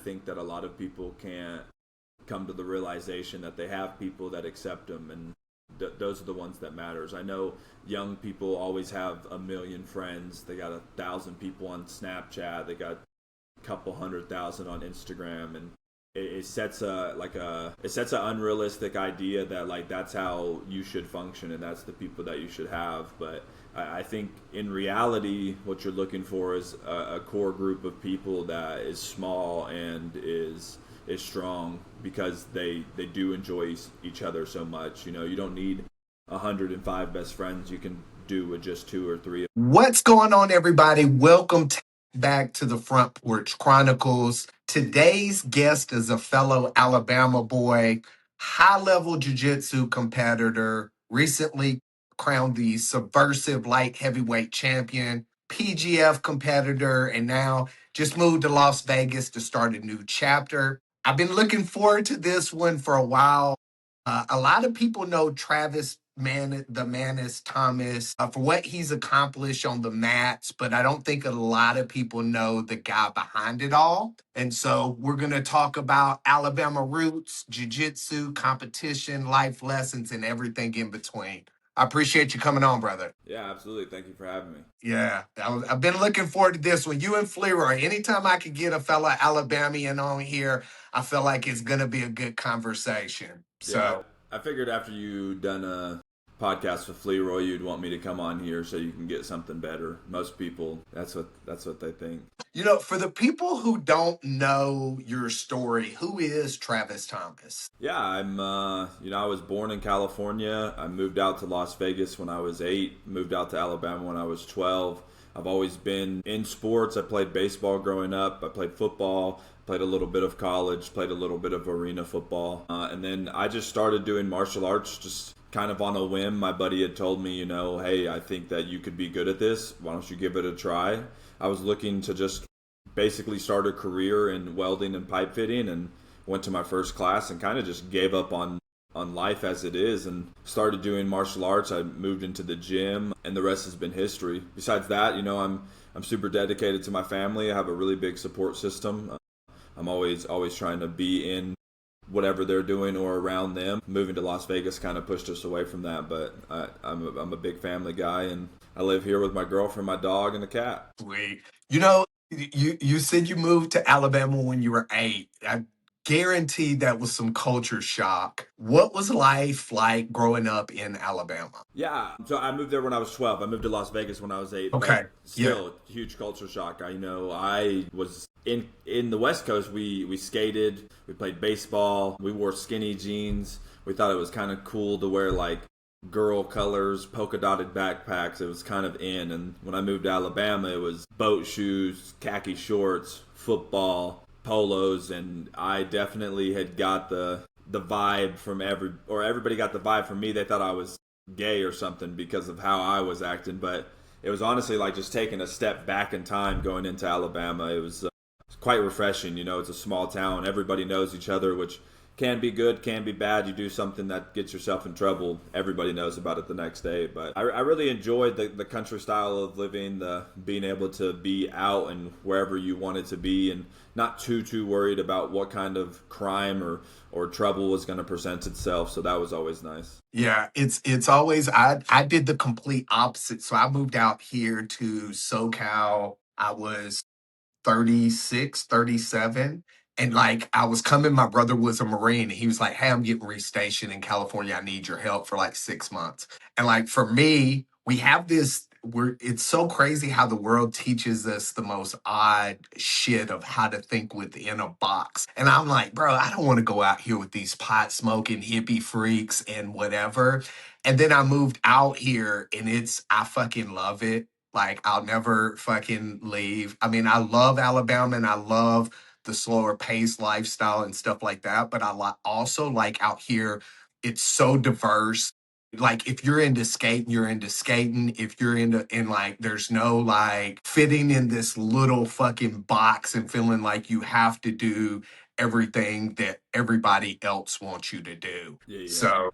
think that a lot of people can't come to the realization that they have people that accept them, and those are the ones that matters. I know young people always have a million friends. They got 1,000 people on Snapchat. They got a couple 100,000 on Instagram, and it sets an unrealistic idea that like that's how you should function and that's the people that you should have. But I think in reality, what you're looking for is a core group of people that is small and is strong because they do enjoy each other so much. You know, you don't need 105 best friends. You can do with just 2 or 3. What's going on, everybody? Welcome back to the Front Porch Chronicles. Today's guest is a fellow Alabama boy, high-level jiu-jitsu competitor, recently crowned the Subversiv Light Heavyweight Champion, PGF competitor, and now just moved to Las Vegas to start a new chapter. I've been looking forward to this one for a while. A lot of people know Travis the Mantis Thomas for what he's accomplished on the mats, but I don't think a lot of people know the guy behind it all. And so we're going to talk about Alabama roots, jiu-jitsu, competition, life lessons, and everything in between. I appreciate you coming on, brother. Yeah, absolutely. Thank you for having me. Yeah, I've been looking forward to this one. You and Fleroy, anytime I could get a fellow Alabamian on here, I feel like it's going to be a good conversation. Yeah, I figured after you done a podcast with Fleroy, you'd want me to come on here so you can get something better. Most people, that's what they think. You know, for the people who don't know your story, who is Travis Thomas? Yeah, I was born in California. I moved out to Las Vegas when I was 8, moved out to Alabama when I was 12. I've always been in sports. I played baseball growing up. I played football, played a little bit of college, played a little bit of arena football. And then I just started doing martial arts just kind of on a whim. My buddy had told me, hey, I think that you could be good at this. Why don't you give it a try? I was looking to just basically start a career in welding and pipe fitting, and went to my first class and kind of just gave up on life as it is and started doing martial arts. I moved into the gym, and the rest has been history. Besides that, I'm super dedicated to my family. I have a really big support system. I'm always trying to be in whatever they're doing or around them. Moving to Las Vegas kind of pushed us away from that, but I'm a big family guy, and I live here with my girlfriend, my dog, and a cat. Sweet. You said you moved to Alabama when you were 8. I guarantee that was some culture shock. What was life like growing up in Alabama? Yeah, so I moved there when I was 12. I moved to Las Vegas when I was 8. Okay. But still, huge culture shock. I was in the West Coast. We skated, we played baseball, we wore skinny jeans. We thought it was kind of cool to wear like girl colors, polka dotted backpacks. It was kind of in. And when I moved to Alabama, it was boat shoes, khaki shorts, football, polos, and I definitely had got the vibe from everybody got the vibe from me. They thought I was gay or something because of how I was acting, but it was honestly like just taking a step back in time going into Alabama. It was quite refreshing. It's a small town. Everybody knows each other, which can be good, can be bad. You do something that gets yourself in trouble, everybody knows about it the next day. But I really enjoyed the country style of living, the being able to be out and wherever you wanted to be, and not too worried about what kind of crime or trouble was going to present itself. So that was always nice. Yeah, it's always I did the complete opposite. So I moved out here to SoCal. I was 36, 37. And like I was coming, my brother was a Marine, and he was like, "Hey, I'm getting restationed in California. I need your help for like 6 months." And like for me, we have this it's so crazy how the world teaches us the most odd shit of how to think within a box. And I'm like, bro, I don't want to go out here with these pot smoking hippie freaks and whatever. And then I moved out here, and I fucking love it. Like, I'll never fucking leave. I mean, I love Alabama, and I love the slower paced lifestyle and stuff like that. But I also like out here, it's so diverse. Like, if you're into skating, you're into skating. If you're there's no like fitting in this little fucking box and feeling like you have to do everything that everybody else wants you to do. Yeah. So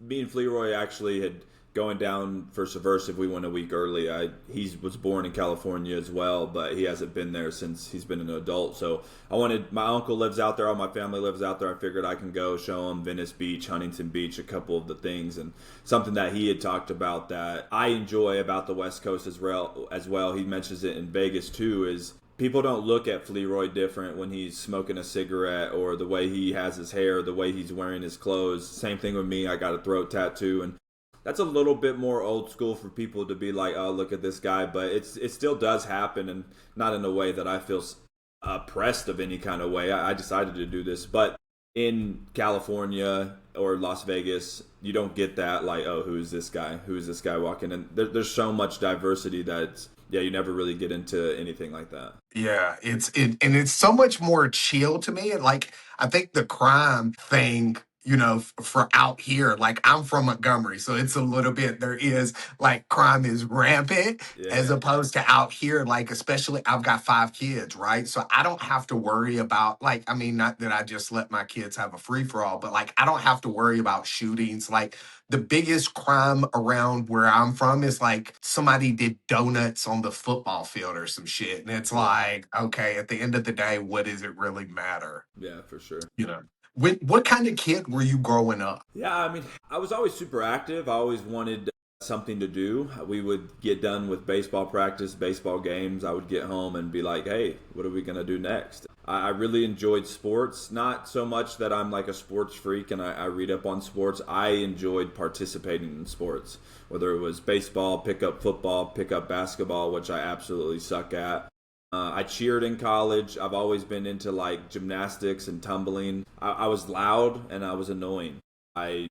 Me and Fleroy actually had going down for Subversiv, we went a week early. He was born in California as well, but he hasn't been there since he's been an adult. So my uncle lives out there, all my family lives out there. I figured I can go show him Venice Beach, Huntington Beach, a couple of the things, and something that he had talked about that I enjoy about the West Coast as well. He mentions it in Vegas too, is people don't look at Fleroy different when he's smoking a cigarette or the way he has his hair, the way he's wearing his clothes. Same thing with me. I got a throat tattoo, and that's a little bit more old school for people to be like, oh, look at this guy. But it still does happen, and not in a way that I feel oppressed of any kind of way. I decided to do this. But in California or Las Vegas, you don't get that, like, oh, who's this guy? Who's this guy walking? And there's so much diversity that you never really get into anything like that. Yeah, and it's so much more chill to me. And like, I think the crime thing, for out here, like I'm from Montgomery, so it's a little bit, there is like crime is rampant as Yeah. opposed to out here, like, especially I've got 5 kids, right? So I don't have to worry about, like, I mean, not that I just let my kids have a free for all, but like, I don't have to worry about shootings. Like, the biggest crime around where I'm from is like somebody did donuts on the football field or some shit. And it's like, okay, at the end of the day, what does it really matter? Yeah, for sure. What kind of kid were you growing up? Yeah, I mean, I was always super active. I always wanted something to do. We would get done with baseball practice, baseball games. I would get home and be like, hey, what are we going to do next? I really enjoyed sports. Not so much that I'm like a sports freak and I read up on sports. I enjoyed participating in sports, whether it was baseball, pickup football, pickup basketball, which I absolutely suck at. I cheered in college. I've always been into like gymnastics and tumbling. I was loud and I was annoying. I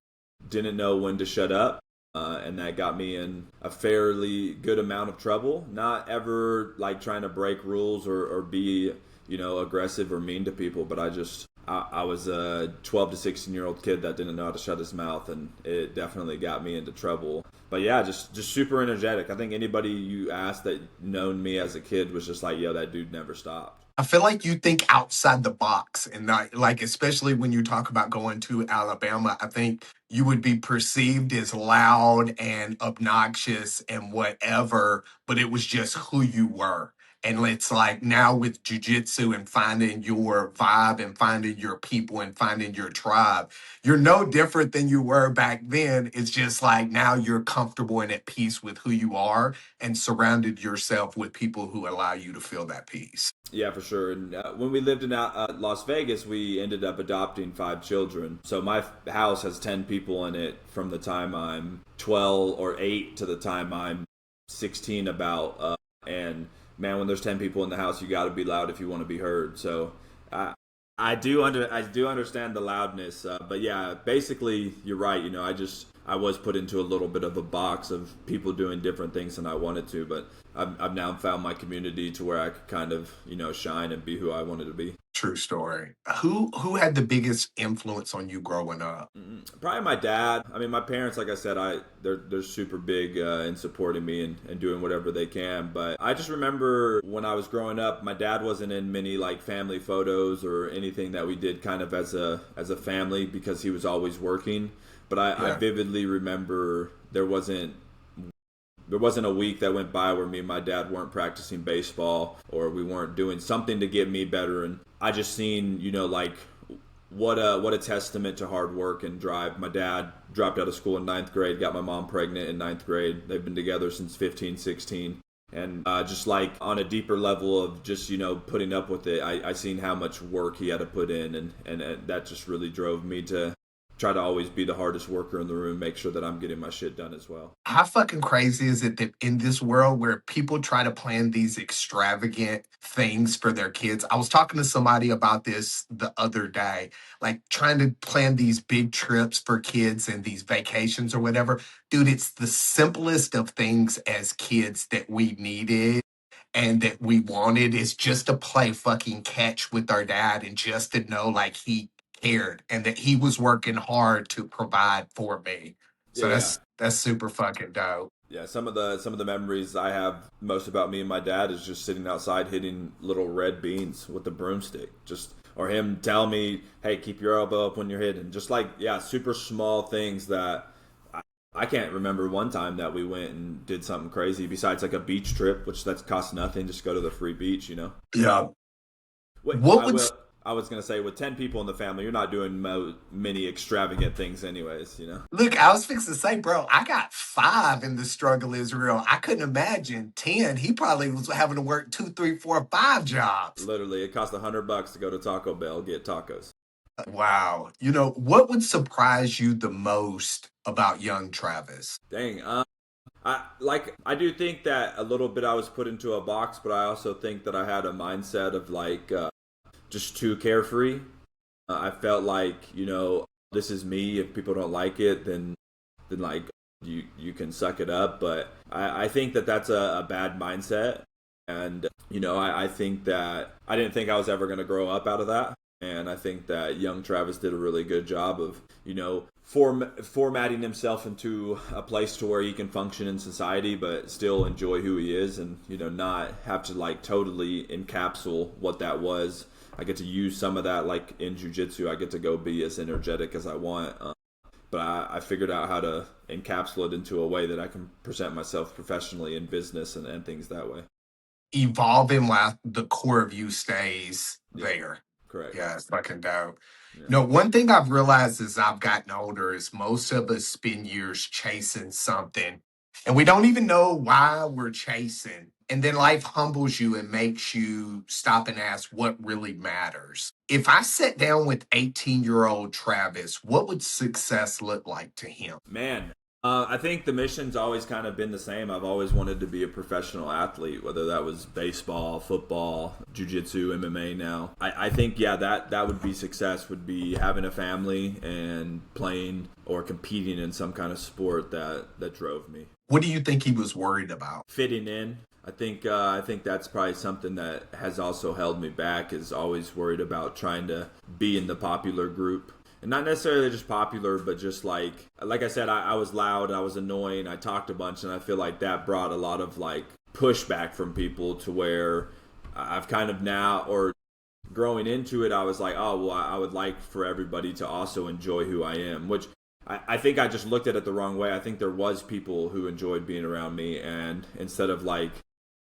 didn't know when to shut up, and that got me in a fairly good amount of trouble. Not ever like trying to break rules or be, aggressive or mean to people, but I was a 12 to 16-year-old kid that didn't know how to shut his mouth, and it definitely got me into trouble. But yeah, just super energetic. I think anybody you asked that known me as a kid was just like, yo, that dude never stopped. I feel like you think outside the box and not like, especially when you talk about going to Alabama, I think you would be perceived as loud and obnoxious and whatever, but it was just who you were. And it's like now with jujitsu and finding your vibe and finding your people and finding your tribe, you're no different than you were back then. It's just like now you're comfortable and at peace with who you are and surrounded yourself with people who allow you to feel that peace. Yeah, for sure. And when we lived in Las Vegas, we ended up adopting 5 children. So my house has 10 people in it from the time I'm 12 or 8 to the time I'm 16 about. And man, when there's 10 people in the house, you got to be loud if you want to be heard. So I do understand the loudness. But yeah, basically you're right. I was put into a little bit of a box of people doing different things than I wanted to, but I've now found my community to where I could kind of, shine and be who I wanted to be. True story. Who had the biggest influence on you growing up? Probably my dad. I mean, my parents, like I said, they're super big in supporting me and doing whatever they can. But I just remember when I was growing up, my dad wasn't in many like family photos or anything that we did kind of as a family because he was always working. But I vividly remember there wasn't a week that went by where me and my dad weren't practicing baseball or we weren't doing something to get me better. And I just seen, like what a testament to hard work and drive. My dad dropped out of school in 9th grade, got my mom pregnant in 9th grade. They've been together since 15, 16. And just like on a deeper level of just, putting up with it, I seen how much work he had to put in. And that just really drove me to try to always be the hardest worker in the room, make sure that I'm getting my shit done as well. How fucking crazy is it that in this world where people try to plan these extravagant things for their kids? I was talking to somebody about this the other day, like trying to plan these big trips for kids and these vacations or whatever. Dude, it's the simplest of things as kids that we needed and that we wanted is just to play fucking catch with our dad and just to know like he cared and that he was working hard to provide for me. So Yeah. that's super fucking dope. Yeah, some of the memories I have most about me and my dad is just sitting outside hitting little red beans with a broomstick. Or him telling me, "Hey, keep your elbow up when you're hitting." Just like, yeah, super small things that I can't remember one time that we went and did something crazy besides like a beach trip, which that's cost nothing. Just go to the free beach, you know. Yeah. Wait, What would I was gonna say with 10 people in the family, you're not doing many extravagant things, anyways. You know. look? I was fixing to say, bro. I got 5 in the struggle is real. I couldn't imagine 10. He probably was having to work 2, 3, 4, 5 jobs. Literally, it cost $100 to go to Taco Bell get tacos. Wow. What would surprise you the most about young Travis? Dang. I do think that a little bit I was put into a box, but I also think that I had a mindset of like just too carefree. I felt like this is me. If people don't like it, then like you can suck it up. But I think that that's a bad mindset, and I think that I didn't think I was ever going to grow up out of that. And I think that young Travis did a really good job of, formatting himself into a place to where he can function in society, but still enjoy who he is, and not have to like totally encapsulate what that was. I get to use some of that, like in Jiu-Jitsu. I get to go be as energetic as I want, but I figured out how to encapsulate it into a way that I can present myself professionally in business and things that way. Evolving while the core of you stays Yeah, there. correct. Yeah, it's fucking dope. Yeah. One thing I've realized as I've gotten older is most of us spend years chasing something and we don't even know why we're chasing. And then life humbles you and makes you stop and ask what really matters. If I sat down with 18-year-old Travis, what would success look like to him? Man, I think the mission's always kind of been the same. I've always wanted to be a professional athlete, whether that was baseball, football, jiu-jitsu, MMA now. I think, yeah, that would be success, would be having a family and playing or competing in some kind of sport that drove me. What do you think he was worried about? Fitting in. I think that's probably something that has also held me back, is always worried about trying to be in the popular group. And not necessarily just popular, but just like I said, I was loud, I was annoying, I talked a bunch, and I feel like that brought a lot of like pushback from people, to where I've kind of now, or growing into it, I was like, oh, well, I would like for everybody to also enjoy who I am, which I think I just looked at it the wrong way. I think there was people who enjoyed being around me, and instead of like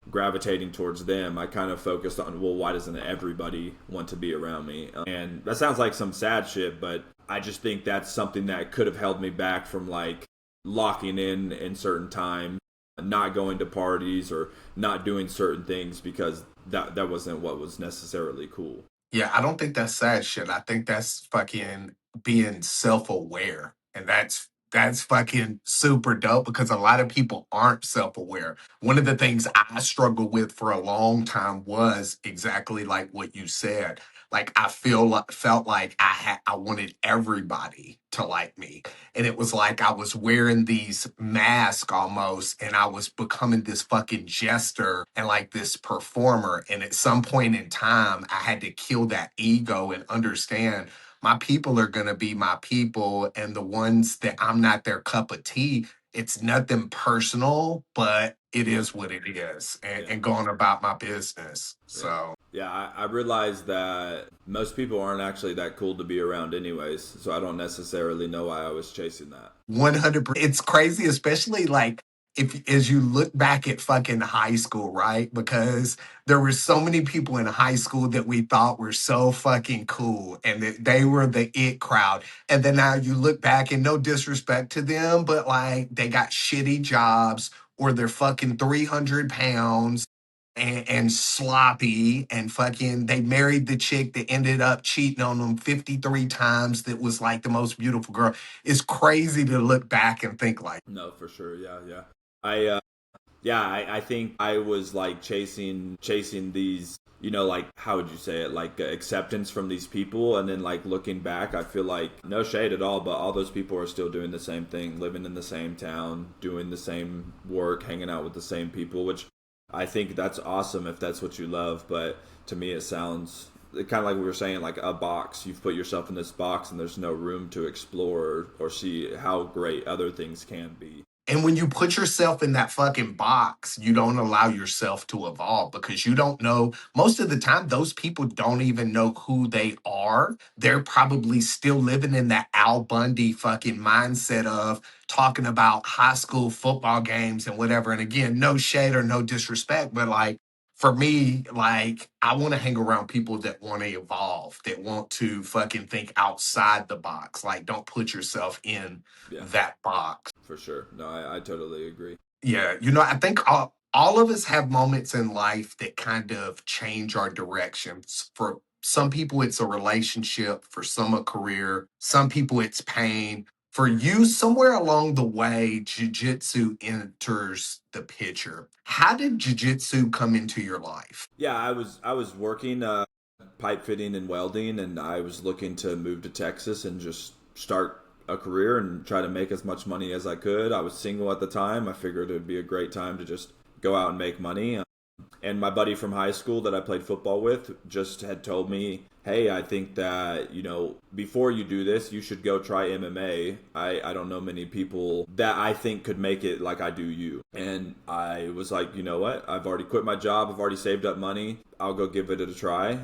gravitating towards them, I kind of focused on, well, why doesn't everybody want to be around me? And that sounds like some sad shit, but I just think that's something that could have held me back from like locking in certain time, not going to parties or not doing certain things, because that wasn't what was necessarily cool. Yeah, I don't think that's sad shit. I think that's fucking being self-aware. And that's fucking super dope because a lot of people aren't self-aware. One of the things I struggled with for a long time was exactly like what you said. Like felt like I wanted everybody to like me. And it was like I was wearing these masks almost, and I was becoming this fucking jester and like this performer. And at some point in time, I had to kill that ego and understand my people are going to be my people. And the ones that I'm not their cup of tea, it's nothing personal, but it Yeah. is what it is, and, Yeah. and going about my business. Yeah. So. Yeah, I realized that most people aren't actually that cool to be around anyways, so I don't necessarily know why I was chasing that. 100%. It's crazy, especially like if as you look back at fucking high school, right? Because there were so many people in high school that we thought were so fucking cool and that they were the it crowd. And then now you look back, and no disrespect to them, but like they got shitty jobs, or they're fucking 300 pounds and sloppy, and fucking they married the chick that ended up cheating on them 53 times, that was like the most beautiful girl. It's crazy to look back and think like. No, for sure. Yeah, yeah. I think I was like chasing these, like, how would you say it, like acceptance from these people, and then like looking back, I feel like, no shade at all, but all those people are still doing the same thing, living in the same town, doing the same work, hanging out with the same people, which I think that's awesome if that's what you love. But to me, it sounds kind of like we were saying, like a box. You've put yourself in this box, and there's no room to explore or see how great other things can be. And when you put yourself in that fucking box, you don't allow yourself to evolve because you don't know. Most of the time, those people don't even know who they are. They're probably still living in that Al Bundy fucking mindset of talking about high school football games and whatever. And again, no shade or no disrespect, but like, for me, like, I want to hang around people that want to evolve, that want to fucking think outside the box. Like, don't put yourself in Yeah, that box. for sure. No, I totally agree. Yeah, I think all of us have moments in life that kind of change our directions. For some people, it's a relationship. For some, a career. Some people, it's pain. For you, somewhere along the way, jiu-jitsu enters the picture. How did jiu-jitsu come into your life? Yeah, I was working pipe fitting and welding, and I was looking to move to Texas and just start a career and try to make as much money as I could. I was single at the time. I figured it would be a great time to just go out and make money. And my buddy from high school that I played football with just had told me, hey, I think that, before you do this, you should go try MMA. I don't know many people that I think could make it like I do you. And I was like, you know what? I've already quit my job. I've already saved up money. I'll go give it a try.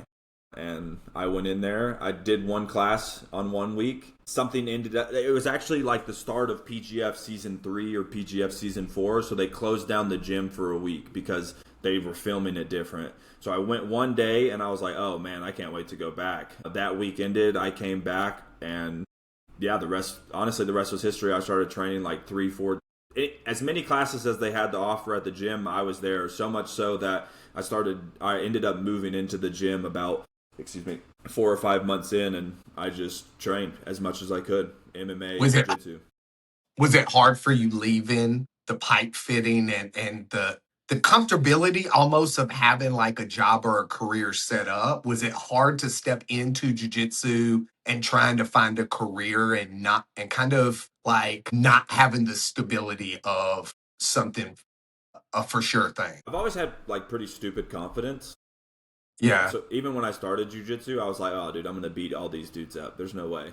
And I went in there. I did one class on 1 week. Something ended up, it was actually like the start of PGF season 3 or PGF season 4. So they closed down the gym for a week because they were filming it different. So I went one day and I was like, oh man, I can't wait to go back. That week ended. I came back and yeah, the rest was history. I started training like 3-4, as many classes as they had to offer at the gym. I was there, so much so that I ended up moving into the gym about 4 or 5 months in, and I just trained as much as I could. MMA, jiu-jitsu. Was it hard for you leaving the pipe fitting and the comfortability almost of having like a job or a career set up? Was it hard to step into jiu-jitsu and trying to find a career and kind of like not having the stability of something, a for sure thing? I've always had like pretty stupid confidence. Yeah. So even when I started jiu-jitsu, I was like, oh, dude, I'm going to beat all these dudes up. There's no way.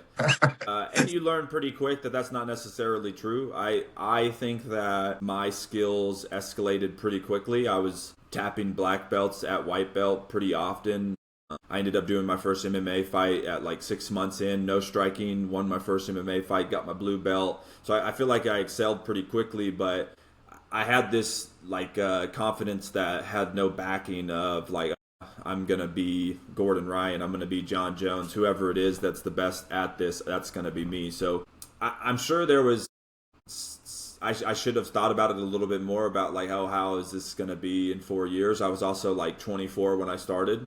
And you learn pretty quick that that's not necessarily true. I think that my skills escalated pretty quickly. I was tapping black belts at white belt pretty often. I ended up doing my first MMA fight at like 6 months in, no striking, won my first MMA fight, got my blue belt. So I feel like I excelled pretty quickly, but I had this like confidence that had no backing of like, I'm going to be Gordon Ryan, I'm going to be John Jones, whoever it is that's the best at this, that's going to be me. So I'm sure there was, I should have thought about it a little bit more about like, how is this going to be in 4 years? I was also like 24 when I started.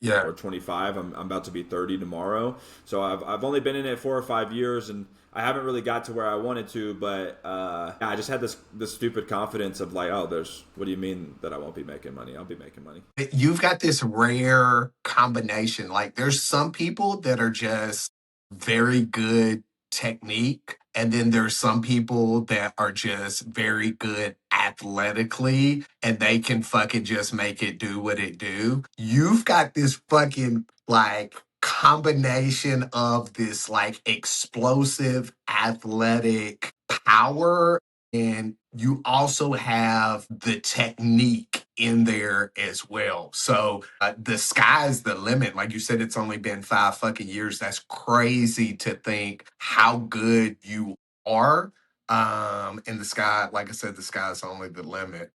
Yeah. Or 25. I'm about to be 30 tomorrow. So I've only been in it 4 or 5 years, and I haven't really got to where I wanted to, but I just had this stupid confidence of like, oh, what do you mean that I won't be making money? I'll be making money. You've got this rare combination. Like there's some people that are just very good technique. And then there's some people that are just very good athletically and they can fucking just make it do what it do. You've got this fucking like combination of this like explosive athletic power, and you also have the technique in there as well. So the sky's the limit. Like you said, it's only been 5 fucking years. That's crazy to think how good you are. And the sky, like I said, the sky's only the limit.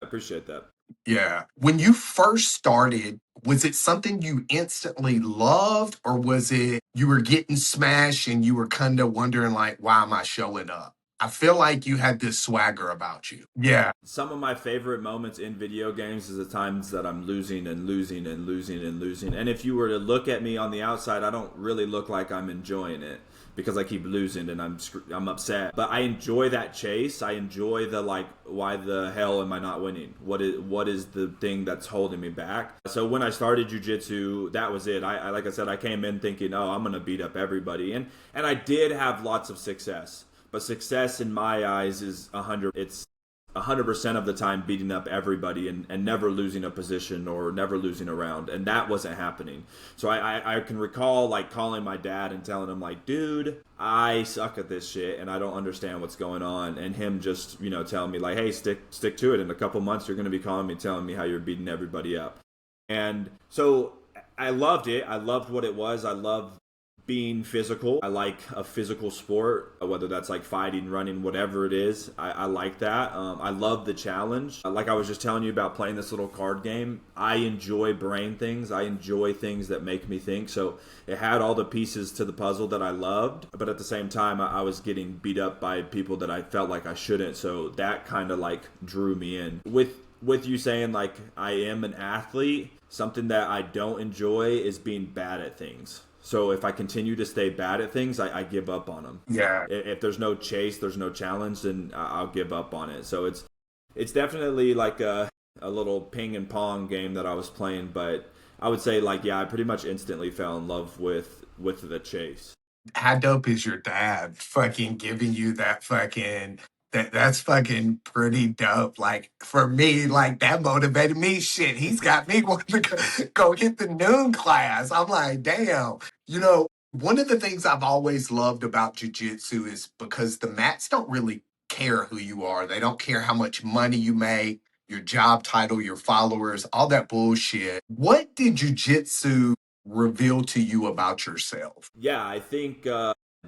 I appreciate that. Yeah. When you first started, was it something you instantly loved, or was it you were getting smashed and you were kind of wondering like, why am I showing up? I feel like you had this swagger about you. Yeah. Some of my favorite moments in video games is the times that I'm losing and losing and losing and losing. And if you were to look at me on the outside, I don't really look like I'm enjoying it because I keep losing and I'm upset. But I enjoy that chase. I enjoy the like, why the hell am I not winning? What is the thing that's holding me back? So when I started jiu-jitsu, that was it. I like I said, I came in thinking, oh, I'm going to beat up everybody. And I did have lots of success. But success in my eyes is 100. It's 100% of the time beating up everybody and never losing a position or never losing a round, and that wasn't happening. So I can recall like calling my dad and telling him like, dude, I suck at this shit and I don't understand what's going on, and him just, you know, telling me like, hey, stick to it. In a couple months you're going to be calling me telling me how you're beating everybody up. And so I loved it. I loved what it was. I loved being physical. I like a physical sport, whether that's like fighting, running, whatever it is. I like that. I love the challenge. Like I was just telling you about playing this little card game. I enjoy brain things. I enjoy things that make me think. So it had all the pieces to the puzzle that I loved, but at the same time, I was getting beat up by people that I felt like I shouldn't. So that kind of like drew me in. With you saying like I am an athlete, something that I don't enjoy is being bad at things. So if I continue to stay bad at things, I give up on them. Yeah. If there's no chase, there's no challenge, then I'll give up on it. So it's definitely like a little ping and pong game that I was playing. But I would say like, yeah, I pretty much instantly fell in love with the chase. How dope is your dad fucking giving you that fucking that's fucking pretty dope. Like for me, like that motivated me. Shit, he's got me wanting to go hit the noon class. I'm like, damn. You know, one of the things I've always loved about jujitsu is because the mats don't really care who you are. They don't care how much money you make, your job title, your followers, all that bullshit. What did jujitsu reveal to you about yourself? Yeah, I think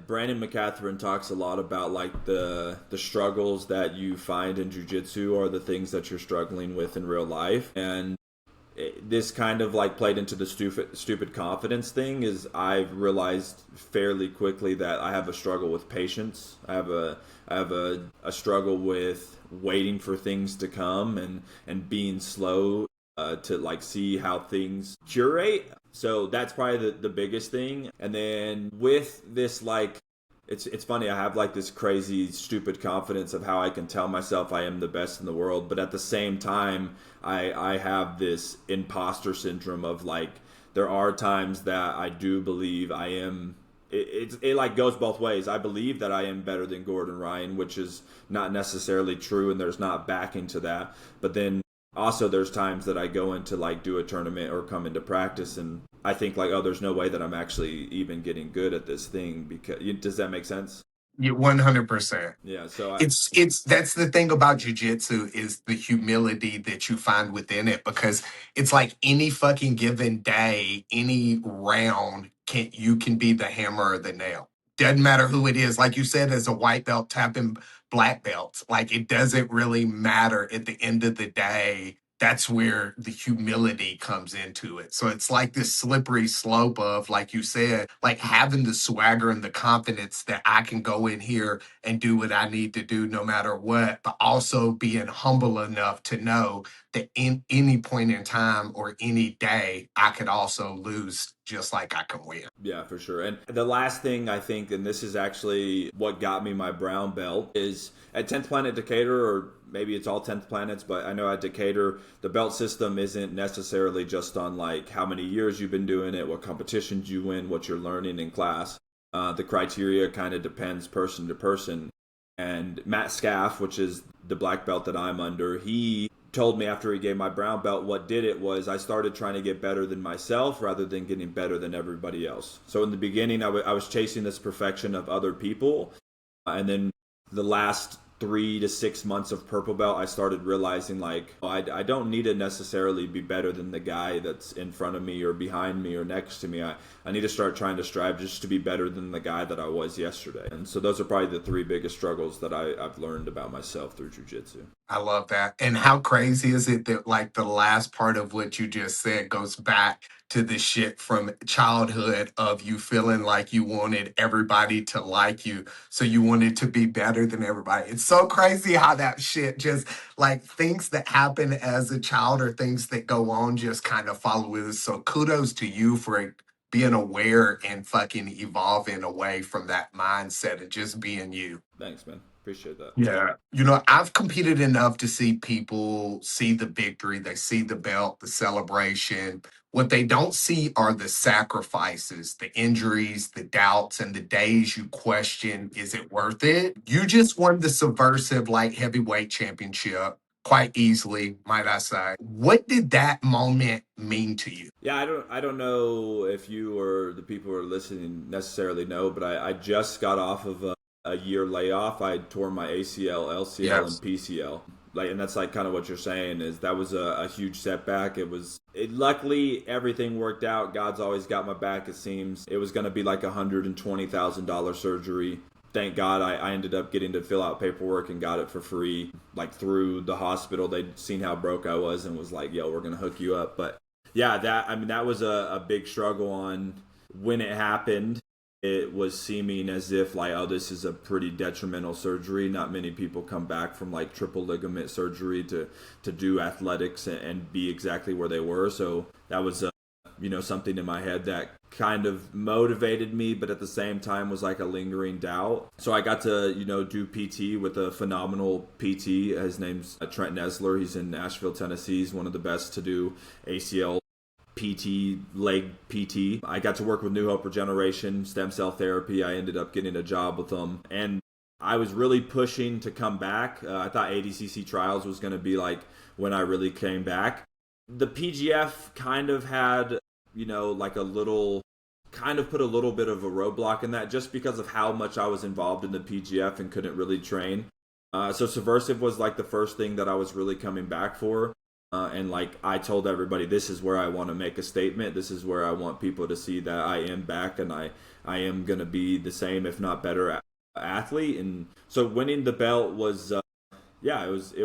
Brandon McCatherine talks a lot about like the struggles that you find in jiu-jitsu are the things that you're struggling with in real life. And this kind of like played into the stupid confidence thing. Is I've realized fairly quickly that I have a struggle with patience. I have a struggle with waiting for things to come and being slow to like see how things curate. So that's probably the biggest thing. And then with this, like, it's funny, I have like this crazy stupid confidence of how I can tell myself I am the best in the world, but at the same time I have this imposter syndrome of like there are times that I do believe I am. It like goes both ways. I believe that I am better than Gordon Ryan, which is not necessarily true, and there's not backing to that. But then also there's times that I go into like do a tournament or come into practice and I think like, oh, there's no way that I'm actually even getting good at this thing. Because does that make sense? Yeah, 100%. Yeah. So It's that's the thing about jujitsu is the humility that you find within it, because it's like any fucking given day, any round you can be the hammer or the nail. Doesn't matter who it is. Like you said, as a white belt tapping black belts, like it doesn't really matter at the end of the day. That's where the humility comes into it. So it's like this slippery slope of, like you said, like having the swagger and the confidence that I can go in here and do what I need to do no matter what, but also being humble enough to know that in any point in time or any day, I could also lose just like I can win. yeah, for sure. And the last thing I think, and this is actually what got me my brown belt, is at 10th Planet Decatur, or maybe it's all 10th planets, but I know at Decatur, the belt system isn't necessarily just on like how many years you've been doing it, what competitions you win, what you're learning in class. The criteria kind of depends person to person. And Matt Scaff, which is the black belt that I'm under, he told me after he gave my brown belt what did it was I started trying to get better than myself rather than getting better than everybody else. So in the beginning, I was chasing this perfection of other people. And then the last 3 to 6 months of purple belt, I started realizing like, oh, I don't need to necessarily be better than the guy that's in front of me or behind me or next to me. I need to start trying to strive just to be better than the guy that I was yesterday. And so those are probably the 3 biggest struggles that I've learned about myself through jiu-jitsu. I love that. And how crazy is it that like the last part of what you just said goes back to the shit from childhood of you feeling like you wanted everybody to like you. So you wanted to be better than everybody. It's so crazy how that shit just like things that happen as a child or things that go on just kind of follow with us. So kudos to you for being aware and fucking evolving away from that mindset and just being you. Thanks, man. Appreciate that. Yeah. I've competed enough to see people see the victory, they see the belt, the celebration. What they don't see are the sacrifices, the injuries, the doubts, and the days you question, is it worth it? You just won the Subversiv Light Heavyweight Championship quite easily, might I say. What did that moment mean to you? Yeah, I don't know if you or the people who are listening necessarily know, but I just got off of a year layoff. I tore my ACL, LCL, and Yes. PCL. Like, and that's like kind of what you're saying is that was a huge setback. Luckily everything worked out. God's always got my back. It seems it was going to be like $120,000 surgery. Thank God I ended up getting to fill out paperwork and got it for free. Like through the hospital, they'd seen how broke I was and was like, "Yo, we're gonna hook you up." But yeah, that was a big struggle on when it happened. It was seeming as if like, oh, this is a pretty detrimental surgery. Not many people come back from like triple ligament surgery to do athletics and be exactly where they were. So that was something in my head that kind of motivated me, but at the same time was like a lingering doubt. So I got to do PT with a phenomenal PT. His name's Trent Nesler. He's in Nashville, Tennessee. He's one of the best to do ACL PT, leg PT. I got to work with New Hope Regeneration, stem cell therapy. I ended up getting a job with them. And I was really pushing to come back. I thought ADCC trials was going to be like when I really came back. The PGF kind of had, like put a little bit of a roadblock in that just because of how much I was involved in the PGF and couldn't really train. So Subversiv was like the first thing that I was really coming back for. And like I told everybody, this is where I want to make a statement. This is where I want people to see that I am back and I am going to be the same, if not better athlete. And so winning the belt was, it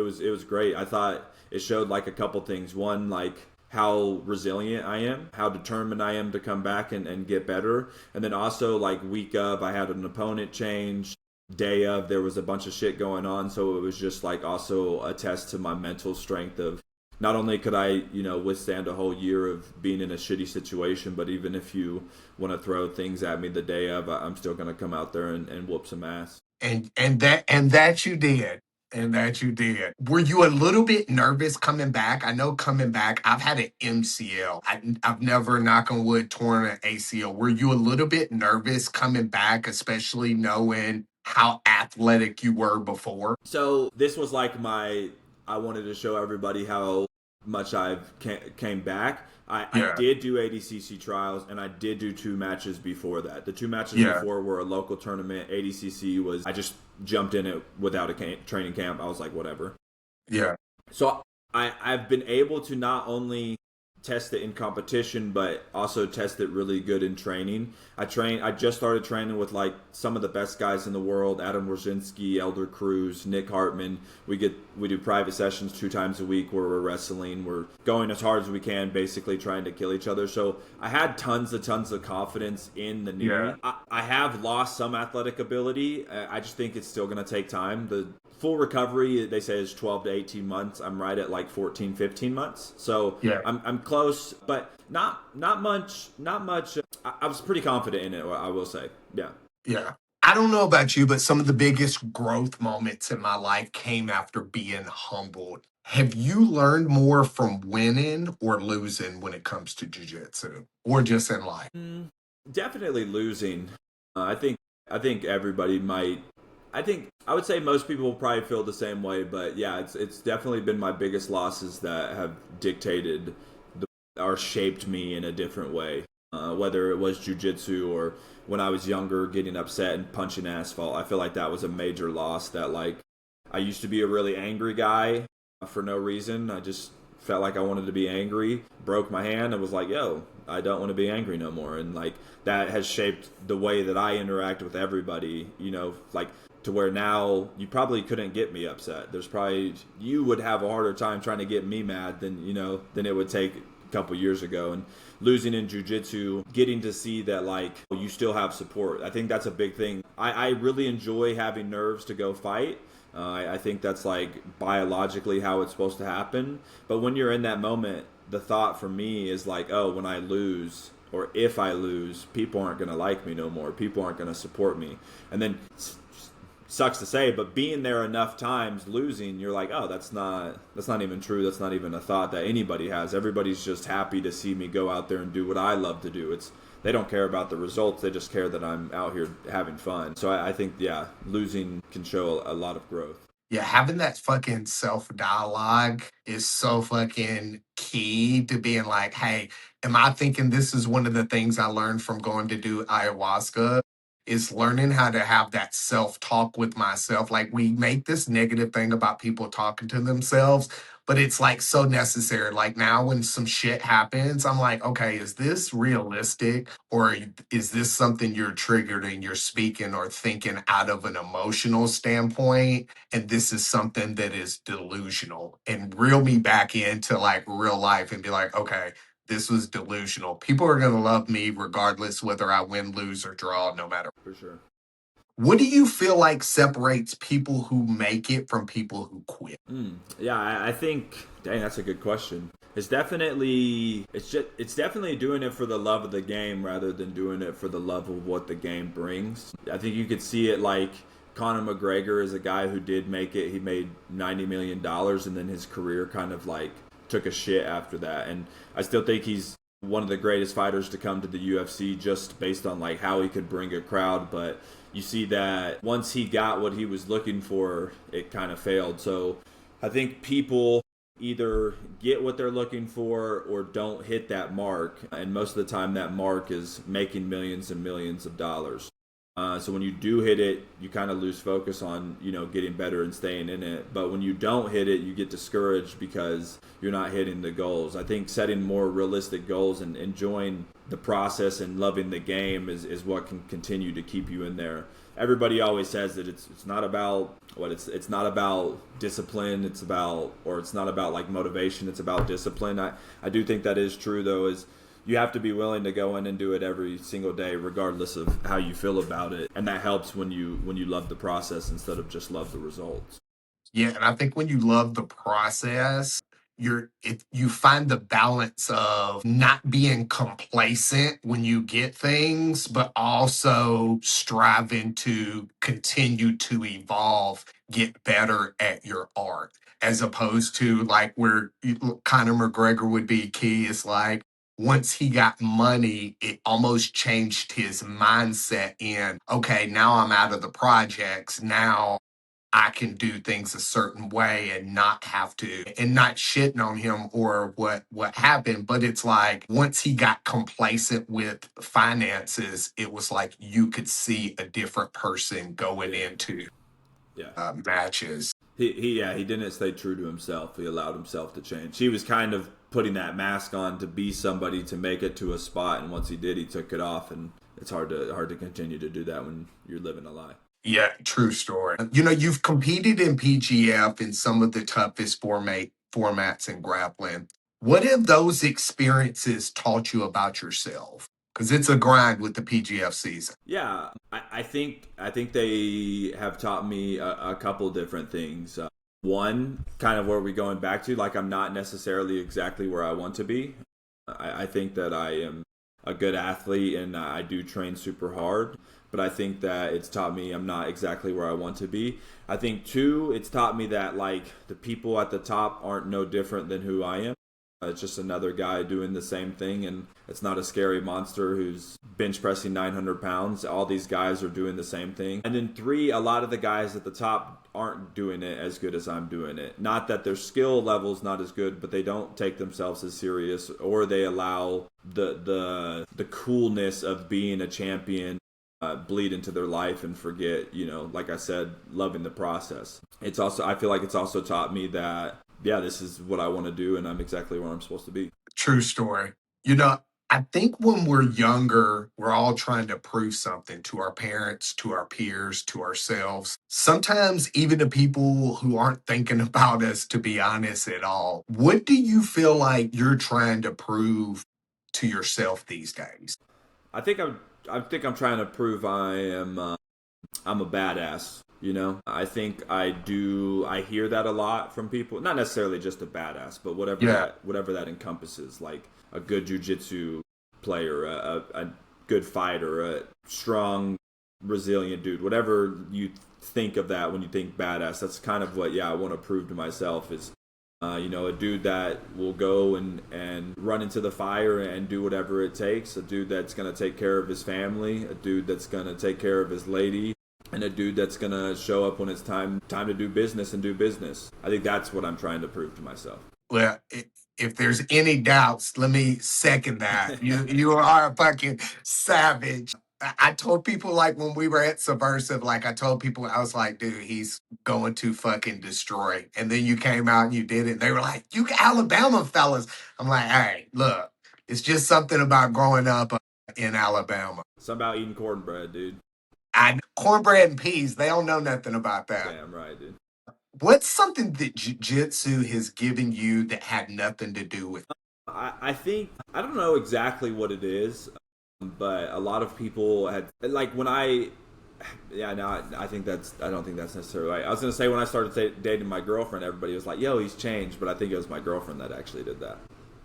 was great. I thought it showed like a couple things. One, like how resilient I am, how determined I am to come back and get better. And then also like week of, I had an opponent change. Day of, there was a bunch of shit going on. So it was just like also a test to my mental strength of, not only could I, withstand a whole year of being in a shitty situation, but even if you want to throw things at me the day of, I'm still going to come out there and whoop some ass. And that you did. And that you did. Were you a little bit nervous coming back? I know coming back, I've had an MCL. I've never, knock on wood, torn an ACL. Were you a little bit nervous coming back, especially knowing how athletic you were before? So this was like I wanted to show everybody how much I've came back. I Yeah. did do ADCC trials, and I did do 2 matches before that. The 2 matches Yeah. before were a local tournament. ADCC was, I just jumped in it without a training camp. I was like, whatever. Yeah. So I've been able to not only test it in competition, but also test it really good in training. I just started training with like some of the best guys in the world: Adam Wrzynski, Elder Cruz, Nick Hartman. We do private sessions 2 times a week where we're wrestling. We're going as hard as we can, basically trying to kill each other. So I had tons of confidence in the knee. Yeah. I have lost some athletic ability. I just think it's still going to take time. The full recovery, they say, is 12 to 18 months. I'm right at like 14, 15 months. So Yeah. I'm close, but not much. I was pretty confident in it, I will say. Yeah. Yeah. I don't know about you, but some of the biggest growth moments in my life came after being humbled. Have you learned more from winning or losing when it comes to jiu-jitsu or just in life? Definitely losing. I think everybody might. I would say most people will probably feel the same way, but yeah, it's definitely been my biggest losses that have dictated or shaped me in a different way. Whether it was jujitsu or when I was younger, getting upset and punching asphalt, I feel like that was a major loss. That like I used to be a really angry guy for no reason. I just felt like I wanted to be angry. Broke my hand and was like, "Yo, I don't want to be angry no more." And like that has shaped the way that I interact with everybody. Like to where now you probably couldn't get me upset. You would have a harder time trying to get me mad than it would take a couple years ago. And losing in jiu-jitsu, getting to see that like you still have support, I think that's a big thing. I really enjoy having nerves to go fight. I think that's like biologically how it's supposed to happen. But when you're in that moment, the thought for me is like, oh, when I lose or if I lose, people aren't going to like me no more. People aren't going to support me. And then sucks to say, but being there enough times losing, you're like, oh, that's not even true. That's not even a thought that anybody has. Everybody's just happy to see me go out there and do what I love to do. They don't care about the results. They just care that I'm out here having fun. So I think, yeah, losing can show a lot of growth. Yeah, having that fucking self dialogue is so fucking key to being like, hey, am I thinking this is one of the things I learned from going to do ayahuasca? Is learning how to have that self talk with myself. Like, we make this negative thing about people talking to themselves, but it's like so necessary. Like, now when some shit happens, I'm like, okay, is this realistic? Or is this something you're triggered and you're speaking or thinking out of an emotional standpoint? And this is something that is delusional, and reel me back into like real life and be like, okay, this was delusional. People are going to love me regardless whether I win, lose, or draw, no matter. For sure. What do you feel like separates people who make it from people who quit? Yeah, I think, dang, that's a good question. It's definitely doing it for the love of the game rather than doing it for the love of what the game brings. I think you could see it like Conor McGregor is a guy who did make it. He made $90 million, and then his career kind of like took a shit after that. And I still think he's one of the greatest fighters to come to the UFC just based on like how he could bring a crowd. But you see that once he got what he was looking for, it kind of failed. So I think people either get what they're looking for or don't hit that mark. And most of the time that mark is making millions and millions of dollars. So when you do hit it, you kind of lose focus on, getting better and staying in it. But when you don't hit it, you get discouraged because you're not hitting the goals. I think setting more realistic goals and enjoying the process and loving the game is what can continue to keep you in there. Everybody always says that it's not about it's not about discipline, it's not about like motivation, it's about discipline. I do think that is true though, is you have to be willing to go in and do it every single day, regardless of how you feel about it. And that helps when you love the process instead of just love the results. Yeah, and I think when you love the process, you find the balance of not being complacent when you get things, but also striving to continue to evolve, get better at your art, as opposed to like where Conor McGregor would be key. It's like once he got money, it almost changed his mindset in, okay, now I'm out of the projects. Now I can do things a certain way and not have to, and not shitting on him or what happened. But it's like once he got complacent with finances, it was like you could see a different person going into matches. He didn't stay true to himself. He allowed himself to change. He was kind of putting that mask on to be somebody, to make it to a spot, and once he did, he took it off. And it's hard to continue to do that when you're living a lie. Yeah, true story. You've competed in PGF in some of the toughest formats in grappling. What have those experiences taught you about yourself? Because it's a grind with the PGF season. Yeah, I think they have taught me a couple different things. One, kind of where we're going back to, like I'm not necessarily exactly where I want to be. I think that I am a good athlete and I do train super hard, but I think that it's taught me I'm not exactly where I want to be. I think two, it's taught me that like the people at the top aren't no different than who I am. It's just another guy doing the same thing, and it's not a scary monster who's bench pressing 900 pounds. All these guys are doing the same thing. And then three, a lot of the guys at the top aren't doing it as good as I'm doing it. Not that their skill level's not as good, but they don't take themselves as serious, or they allow the coolness of being a champion bleed into their life and forget, like I said, loving the process. I feel like it's also taught me that, yeah, this is what I want to do and I'm exactly where I'm supposed to be. True story. I think when we're younger, we're all trying to prove something to our parents, to our peers, to ourselves. Sometimes even to people who aren't thinking about us, to be honest at all. What do you feel like you're trying to prove to yourself these days? I think I'm trying to prove I'm a badass. I think I hear that a lot from people, not necessarily just a badass, but whatever that encompasses, like a good jiu-jitsu player, a good fighter, a strong resilient dude. Whatever you think of that when you think badass, that's kind of what I want to prove to myself is, a dude that will go and run into the fire and do whatever it takes. A dude that's going to take care of his family. A dude that's going to take care of his lady. And a dude that's going to show up when it's time to do business and do business. I think that's what I'm trying to prove to myself. Well, if there's any doubts, let me second that. You are a fucking savage. I told people, like, when we were at Subversiv, like, I told people, I was like, dude, he's going to fucking destroy. And then you came out and you did it. They were like, you Alabama fellas. I'm like, hey, look, it's just something about growing up in Alabama. Something about eating cornbread, dude. Cornbread and peas, they don't know nothing about that. Damn right, dude. What's something that jiu-jitsu has given you that had nothing to do with it? I think, I don't know exactly what it is, but a lot of people had, like, when I don't think that's necessarily right. I was going to say, when I started dating my girlfriend, everybody was like, yo, he's changed, but I think it was my girlfriend that actually did that.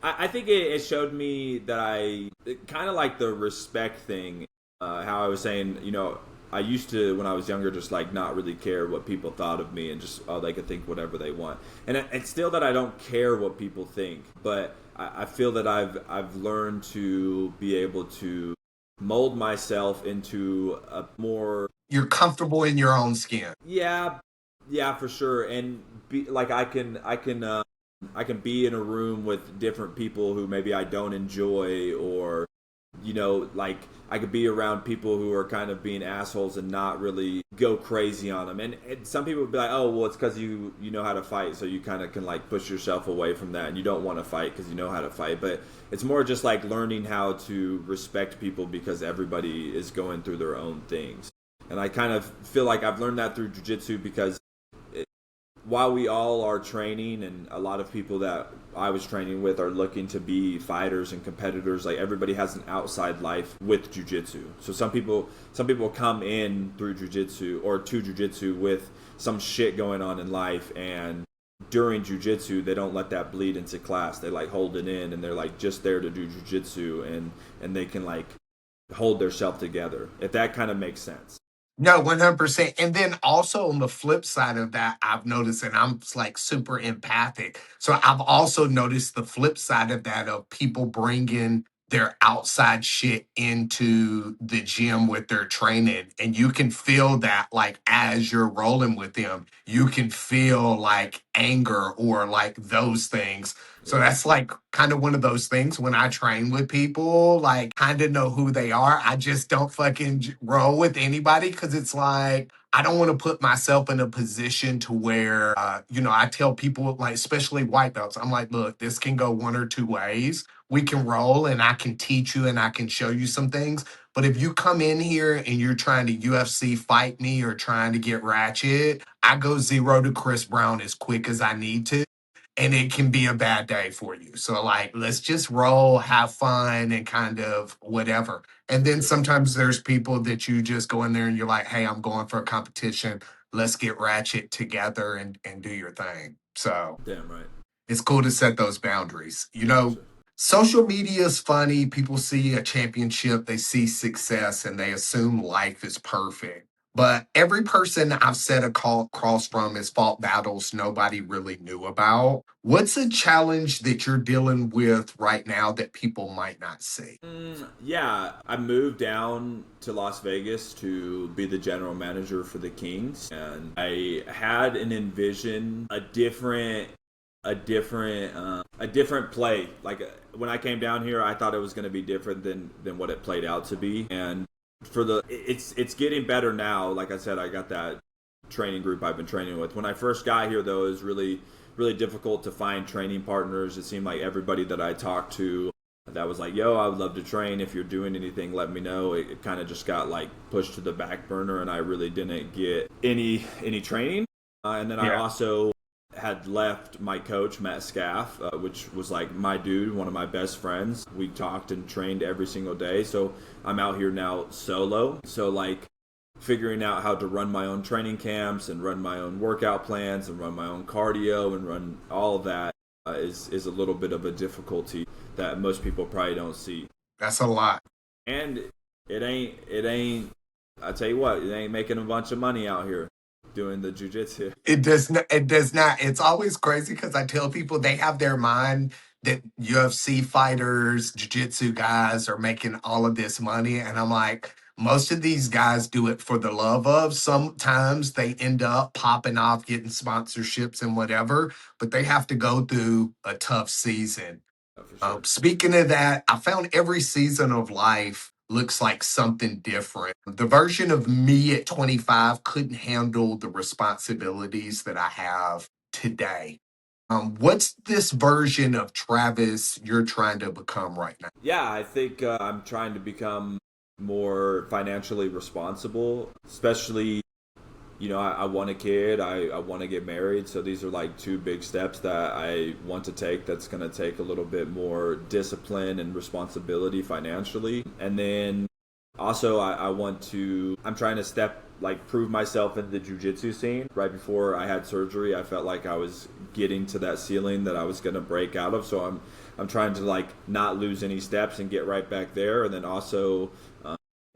I think it showed me that kind of like the respect thing, how I was saying, I used to, when I was younger, just like not really care what people thought of me and just, they could think whatever they want. And it's still that I don't care what people think, but I feel that I've learned to be able to mold myself into a more... You're comfortable in your own skin. Yeah, for sure. And like I can be in a room with different people who maybe I don't enjoy, or like I could be around people who are kind of being assholes and not really go crazy on them. And some people would be like, oh, well, it's because you know how to fight, so you kind of can like push yourself away from that, and you don't want to fight because you know how to fight. But it's more just like learning how to respect people because everybody is going through their own things. And I kind of feel like I've learned that through jiu-jitsu because while we all are training, and a lot of people that I was training with are looking to be fighters and competitors, like everybody has an outside life with jiu-jitsu. So some people come in through jiu-jitsu or to jiu-jitsu with some shit going on in life, and during jiu-jitsu they don't let that bleed into class. They like hold it in, and they're like just there to do jiu-jitsu, and they can like hold their self together, if that kind of makes sense. No, 100%. And then also on the flip side of that, I've noticed, and I'm like super empathic. So I've also noticed the flip side of that, of people bringing their outside shit into the gym with their training. And you can feel that, like, as you're rolling with them, you can feel like anger or like those things. So that's like kind of one of those things when I train with people, like, kind of know who they are. I just don't fucking roll with anybody because it's like, I don't want to put myself in a position to where, I tell people, like, especially white belts, I'm like, look, this can go one or two ways. We can roll and I can teach you and I can show you some things. But if you come in here and you're trying to UFC fight me or trying to get ratchet, I go 0 to Chris Brown as quick as I need to. And it can be a bad day for you. So, like, let's just roll, have fun, and kind of whatever. And then sometimes there's people that you just go in there and you're like, hey, I'm going for a competition. Let's get ratchet together and do your thing. So damn right. It's cool to set those boundaries. Sure. Social media is funny. People see a championship, they see success, and they assume life is perfect. But every person I've set a call across from has fought battles nobody really knew about. What's a challenge that you're dealing with right now that people might not see? I moved down to Las Vegas to be the general manager for the Kings, and I had an envision a different play. Like when I came down here, I thought it was going to be different than what it played out to be, and it's getting better now. Like I said, I got that training group I've been training with. When I first got here, though, it was really, really difficult to find training partners. It seemed like everybody that I talked to that was like, yo, I would love to train. If you're doing anything, let me know. It kind of just got like pushed to the back burner, and I really didn't get any training. And then I also had left my coach, Matt Scaff, which was like my dude, one of my best friends. We talked and trained every single day. So I'm out here now solo. So like figuring out how to run my own training camps and run my own workout plans and run my own cardio and run all of that is a little bit of a difficulty that most people probably don't see. That's a lot. And it ain't I tell you what, they ain't making a bunch of money out here doing the jiu-jitsu. It does not. It does not. It's always crazy because I tell people they have their mind that UFC fighters, jiu-jitsu guys are making all of this money, and I'm like, most of these guys do it for the love of. Sometimes they end up popping off, getting sponsorships and whatever, but they have to go through a tough season. Oh, for sure. Speaking of that, I found every season of life looks like something different. The version of me at 25 couldn't handle the responsibilities that I have today. What's this version of Travis you're trying to become right now? Yeah, I think I'm trying to become more financially responsible, especially, I want a kid, I want to get married. So these are like two big steps that I want to take that's going to take a little bit more discipline and responsibility financially. And then also I'm trying to prove myself in the jiu-jitsu scene. Right before I had surgery, I felt like I was getting to that ceiling that I was going to break out of. So I'm trying to not lose any steps and get right back there. And then also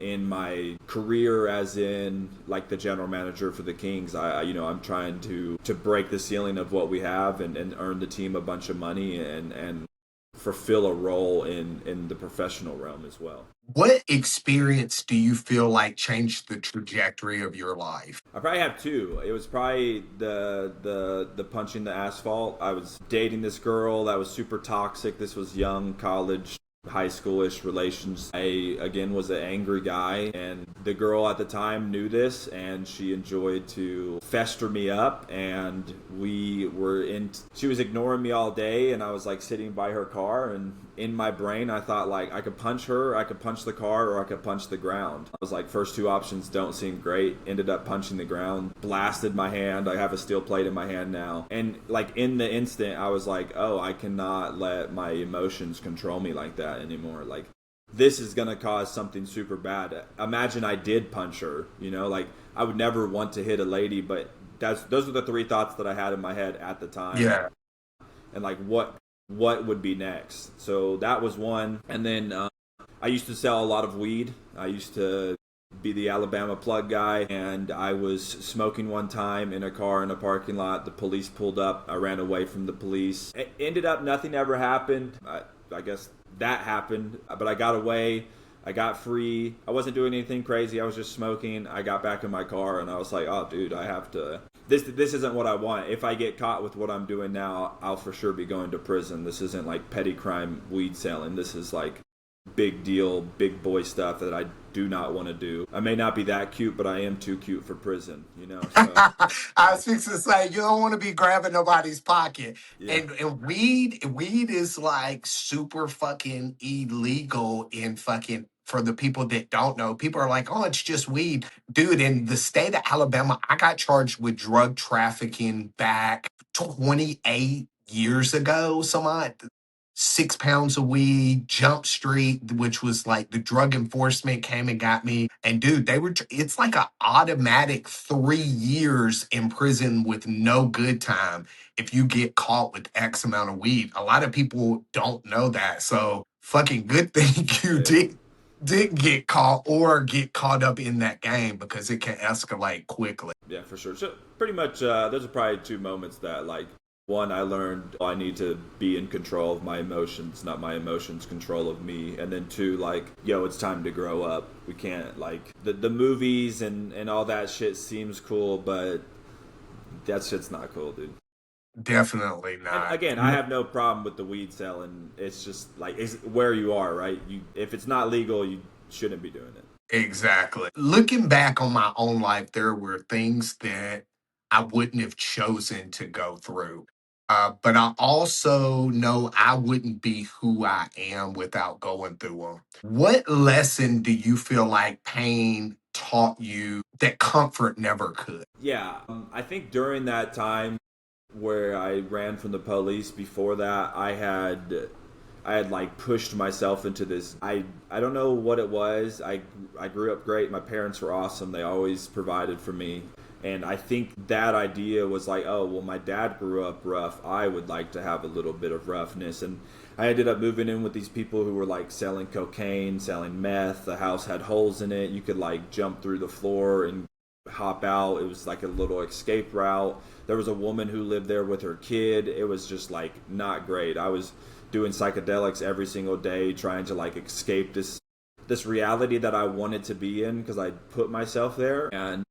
in my career as in the general manager for the Kings, I'm trying to break the ceiling of what we have and earn the team a bunch of money and fulfill a role in the professional realm as well. What experience do you feel like changed the trajectory of your life? I probably have two. It was probably the punching the asphalt. I was dating this girl that was super toxic. This was young college, high schoolish relations. I again was an angry guy, and the girl at the time knew this, and she enjoyed to fester me up, and she was ignoring me all day, and I was sitting by her car, and in my brain I thought I could punch her, I could punch the car, or I could punch the ground. I was first two options don't seem great. Ended up punching the ground, blasted my hand. I have a steel plate in my hand now, and in the instant I was oh, I cannot let my emotions control me like that anymore. This is gonna cause something super bad. Imagine I did punch her, I would never want to hit a lady, but those are the three thoughts that I had in my head at the time. Yeah. And what would be next? So that was one. And then I used to sell a lot of weed. I used to be the Alabama plug guy, and I was smoking one time in a car in a parking lot. The police pulled up. I ran away from the police. It ended up nothing ever happened. I guess that happened, but I got away. I got free. I wasn't doing anything crazy. I was just smoking. I got back in my car, and I was like, oh, dude, I have to... This isn't what I want. If I get caught with what I'm doing now, I'll for sure be going to prison. This isn't petty crime weed selling. This is big deal, big boy stuff that I do not want to do. I may not be that cute, but I am too cute for prison, So. I was fixing to say, you don't want to be grabbing nobody's pocket. Yeah. And weed is super fucking illegal in fucking, for the people that don't know. People are like, oh, it's just weed. Dude, in the state of Alabama, I got charged with drug trafficking back 28 years ago, 6 pounds of weed, Jump Street, which was the drug enforcement came and got me. And dude, it's an automatic 3 years in prison with no good time if you get caught with X amount of weed. A lot of people don't know that. So fucking good thing you didn't get caught or get caught up in that game, because it can escalate quickly. Yeah, for sure. So pretty much those are probably two moments that one, I learned I need to be in control of my emotions, not my emotions control of me. And then two, it's time to grow up. We can't, the movies and all that shit seems cool, but that shit's not cool, dude. Definitely not. And again, I have no problem with the weed selling. It's just, it's where you are, right? If it's not legal, you shouldn't be doing it. Exactly. Looking back on my own life, there were things that I wouldn't have chosen to go through. But I also know I wouldn't be who I am without going through them. What lesson do you feel like pain taught you that comfort never could? Yeah, I think during that time where I ran from the police, before that, I had pushed myself into this. I don't know what it was. I grew up great. My parents were awesome. They always provided for me. And I think that idea was like, oh, well, my dad grew up rough. I would like to have a little bit of roughness. And I ended up moving in with these people who were like selling cocaine, selling meth. The house had holes in it. You could like jump through the floor and hop out. It was like a little escape route. There was a woman who lived there with her kid. It was just like not great. I was doing psychedelics every single day, trying to like escape this reality that I wanted to be in because I put myself there. And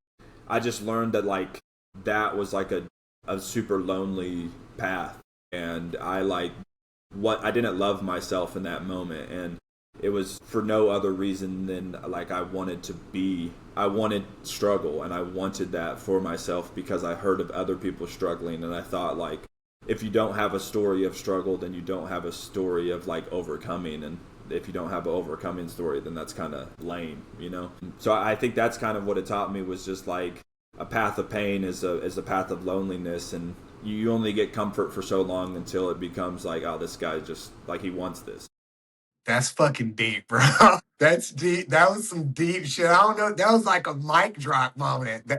I just learned that like that was like a super lonely path. And I didn't love myself in that moment. And it was for no other reason than like I wanted struggle, and I wanted that for myself because I heard of other people struggling, and I thought like if you don't have a story of struggle, then you don't have a story of like overcoming, and if you don't have an overcoming story, then that's kind of lame, you know? So I think that's kind of what it taught me, was just like a path of pain is a path of loneliness, and you only get comfort for so long until it becomes like, oh, this guy just like he wants this. That's fucking deep, bro. That's deep. That was some deep shit. I don't know. That was like a mic drop moment.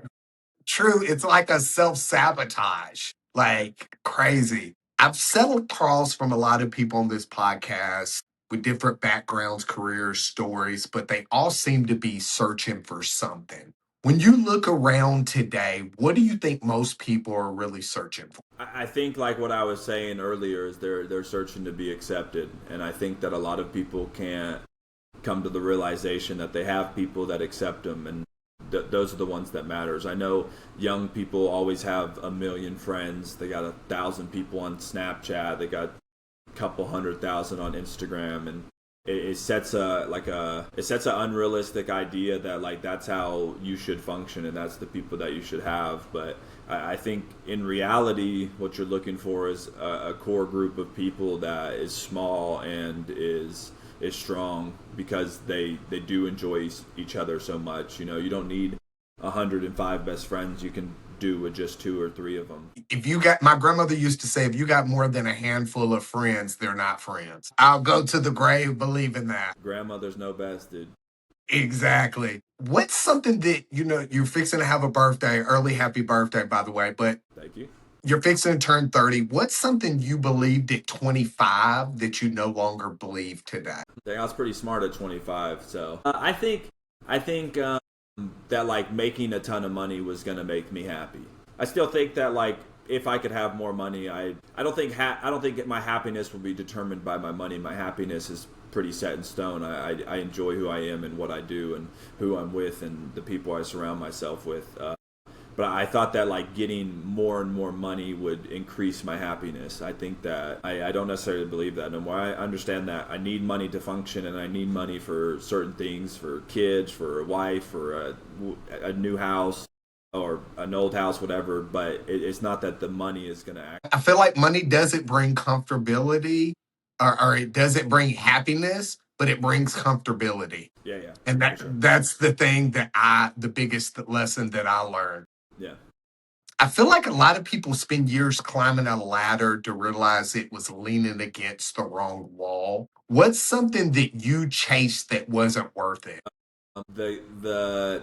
True, it's like a self-sabotage. Like crazy. I've settled calls from a lot of people on this podcast with different backgrounds, careers, stories, but they all seem to be searching for something. When you look around today, what do you think most people are really searching for? I think like what I was saying earlier is they're searching to be accepted, and I think that a lot of people can't come to the realization that they have people that accept them, and those are the ones that matters. I know young people always have a million friends. They got 1,000 people on Snapchat. They got a couple 100,000 on Instagram, and it sets an unrealistic idea that like that's how you should function and that's the people that you should have. But I think in reality, what you're looking for is a core group of people that is small and is strong because they do enjoy each other so much. You know, you don't need 105 best friends. You can do with just 2 or 3 of them. If you got, my grandmother used to say, if you got more than a handful of friends, they're not friends. I'll go to the grave believing that. Grandmothers know best, dude. Exactly. What's something that, you're fixing to have a birthday, early happy birthday, by the way, but Thank you. you're fixing to turn 30. What's something you believed at 25 that you no longer believe today? I was pretty smart at 25, so I think that like making a ton of money was gonna make me happy. I still think that like if I could have more money, I don't think my happiness will be determined by my money. My happiness is pretty set in stone. I enjoy who I am and what I do and who I'm with and the people I surround myself with. But I thought that like getting more and more money would increase my happiness. I think that I don't necessarily believe that no more. I understand that I need money to function, and I need money for certain things, for kids, for a wife, for a new house or an old house, whatever. But it's not that the money is going to act. I feel like money doesn't bring comfortability or it doesn't bring happiness, but it brings comfortability. Yeah. And Sure. that's the thing the biggest lesson that I learned. Yeah. I feel like a lot of people spend years climbing a ladder to realize it was leaning against the wrong wall. What's something that you chased that wasn't worth it? The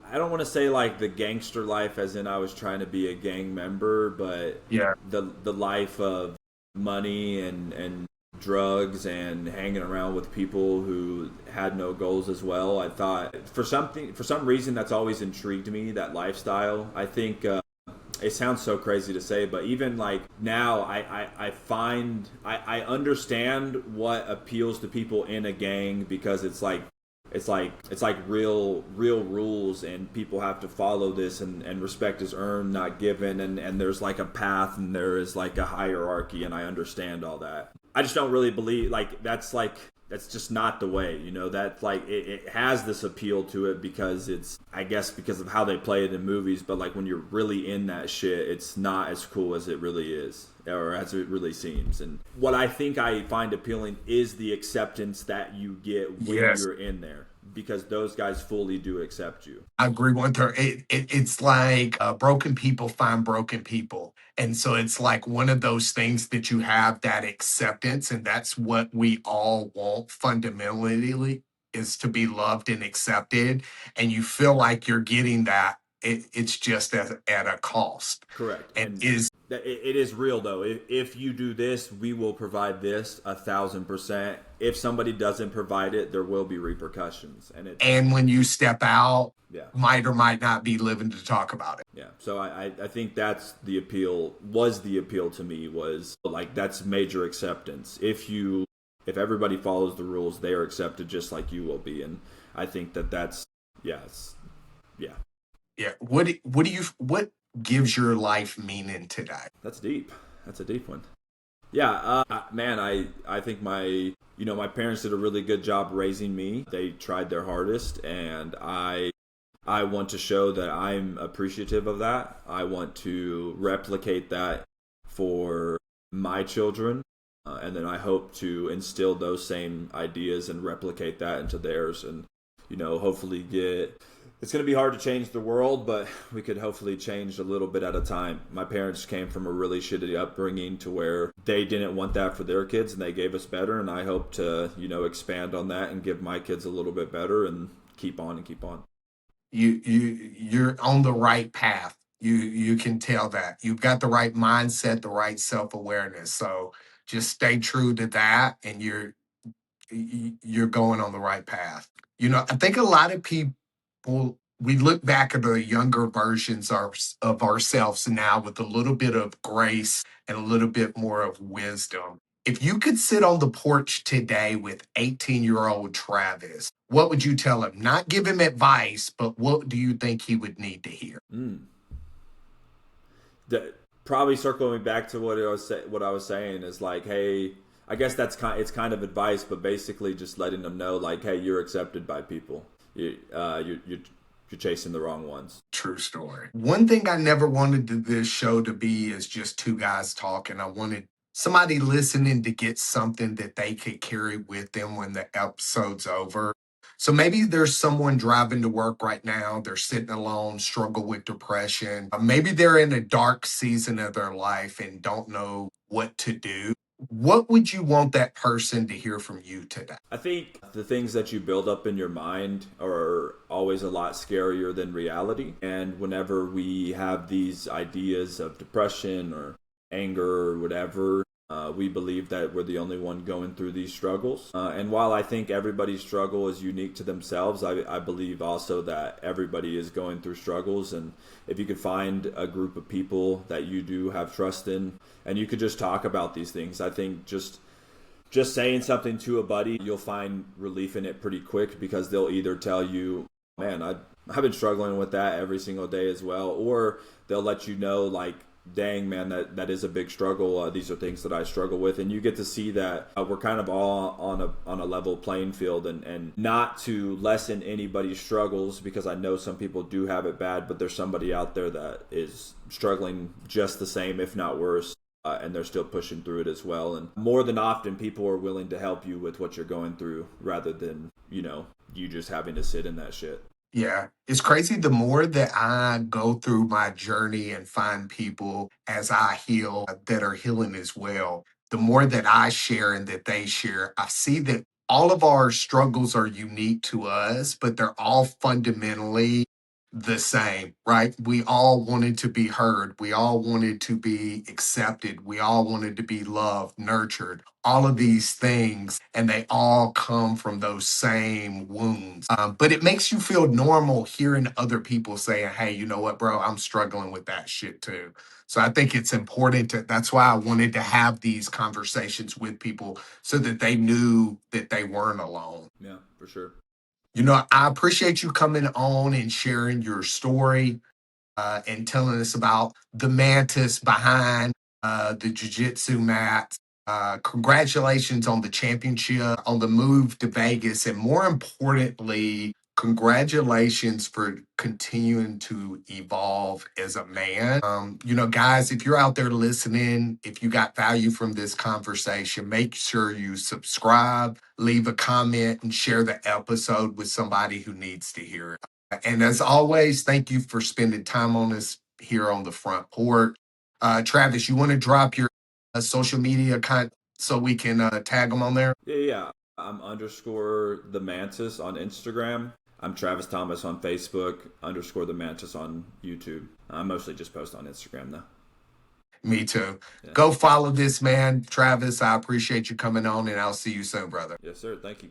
I don't want to say like the gangster life as in I was trying to be a gang member, but Yeah. the life of money and drugs and hanging around with people who had no goals as well. I thought for some reason that's always intrigued me, that lifestyle. I think it sounds so crazy to say, but even like now I find I understand what appeals to people in a gang, because it's like real rules, and people have to follow this, and respect is earned, not given, and there's like a path, and there is like a hierarchy, and I understand all that. I just don't really believe that's just not the way, that like it has this appeal to it because it's, I guess, because of how they play it in movies, but like when you're really in that shit, it's not as cool as it really is, or as it really seems. And what I think I find appealing is the acceptance that you get when you're in there, because those guys fully do accept you. I agree with her. It's like broken people find broken people. And so it's like one of those things that you have that acceptance, and that's what we all want fundamentally, is to be loved and accepted. And you feel like you're getting that It's just at a cost. Correct. And And it is real though. If you do this, we will provide this 1,000%. If somebody doesn't provide it, there will be repercussions. And when you step out, yeah, might or might not be living to talk about it. yeah. So I think that's the appeal. Was the appeal to me was like that's major acceptance. If everybody follows the rules, they are accepted just like you will be. And I think that's yes, yeah. Yeah. What gives your life meaning today? That's deep. That's a deep one. Yeah, man, I think my parents did a really good job raising me. They tried their hardest, and I want to show that I'm appreciative of that. I want to replicate that for my children, and then I hope to instill those same ideas and replicate that into theirs, and hopefully get. It's going to be hard to change the world, but we could hopefully change a little bit at a time. My parents came from a really shitty upbringing to where they didn't want that for their kids, and they gave us better. And I hope to, expand on that and give my kids a little bit better and keep on and keep on. You're on the right path. You can tell that you've got the right mindset, the right self-awareness. So just stay true to that, and you're going on the right path. I think a lot of people, we look back at the younger versions of ourselves now with a little bit of grace and a little bit more of wisdom. If you could sit on the porch today with 18-year-old Travis, what would you tell him? Not give him advice, but what do you think he would need to hear? Probably circling back to what I was saying is like, hey, I guess it's kind of advice, but basically just letting them know, like, hey, you're accepted by people. You're chasing the wrong ones. True story. One thing I never wanted this show to be is just two guys talking. I wanted somebody listening to get something that they could carry with them when the episode's over. So maybe there's someone driving to work right now. They're sitting alone, struggle with depression. Maybe they're in a dark season of their life and don't know what to do. What would you want that person to hear from you today? I think the things that you build up in your mind are always a lot scarier than reality. And whenever we have these ideas of depression or anger or whatever, we believe that we're the only one going through these struggles. And while I think everybody's struggle is unique to themselves, I believe also that everybody is going through struggles. And if you could find a group of people that you do have trust in, and you could just talk about these things, I think just saying something to a buddy, you'll find relief in it pretty quick, because they'll either tell you, man, I've been struggling with that every single day as well, or they'll let you know, like, dang, man, that is a big struggle. These are things that I struggle with. And you get to see that we're kind of all on a level playing field, and not to lessen anybody's struggles, because I know some people do have it bad, but there's somebody out there that is struggling just the same, if not worse. And they're still pushing through it as well. And more than often, people are willing to help you with what you're going through, rather than, you just having to sit in that shit. Yeah, it's crazy. The more that I go through my journey and find people as I heal that are healing as well, the more that I share and that they share, I see that all of our struggles are unique to us, but they're all fundamentally the same, right? We all wanted to be heard. We all wanted to be accepted. We all wanted to be loved, nurtured, all of these things. And they all come from those same wounds. But it makes you feel normal hearing other people saying, hey, you know what, bro, I'm struggling with that shit too. So I think it's important that's why I wanted to have these conversations with people, so that they knew that they weren't alone. Yeah, for sure. I appreciate you coming on and sharing your story and telling us about the Mantis behind the Jiu-Jitsu mat. Congratulations on the championship, on the move to Vegas, and more importantly, congratulations for continuing to evolve as a man. Guys, if you're out there listening, if you got value from this conversation, make sure you subscribe, leave a comment, and share the episode with somebody who needs to hear it. And as always, thank you for spending time on us here on the Front Porch. Travis, you want to drop your social media account so we can tag them on there? Yeah. I'm _the Mantis on Instagram. I'm Travis Thomas on Facebook, _ the Mantis on YouTube. I mostly just post on Instagram though. Me too. Yeah. Go follow this man, Travis. I appreciate you coming on, and I'll see you soon, brother. Yes, sir. Thank you.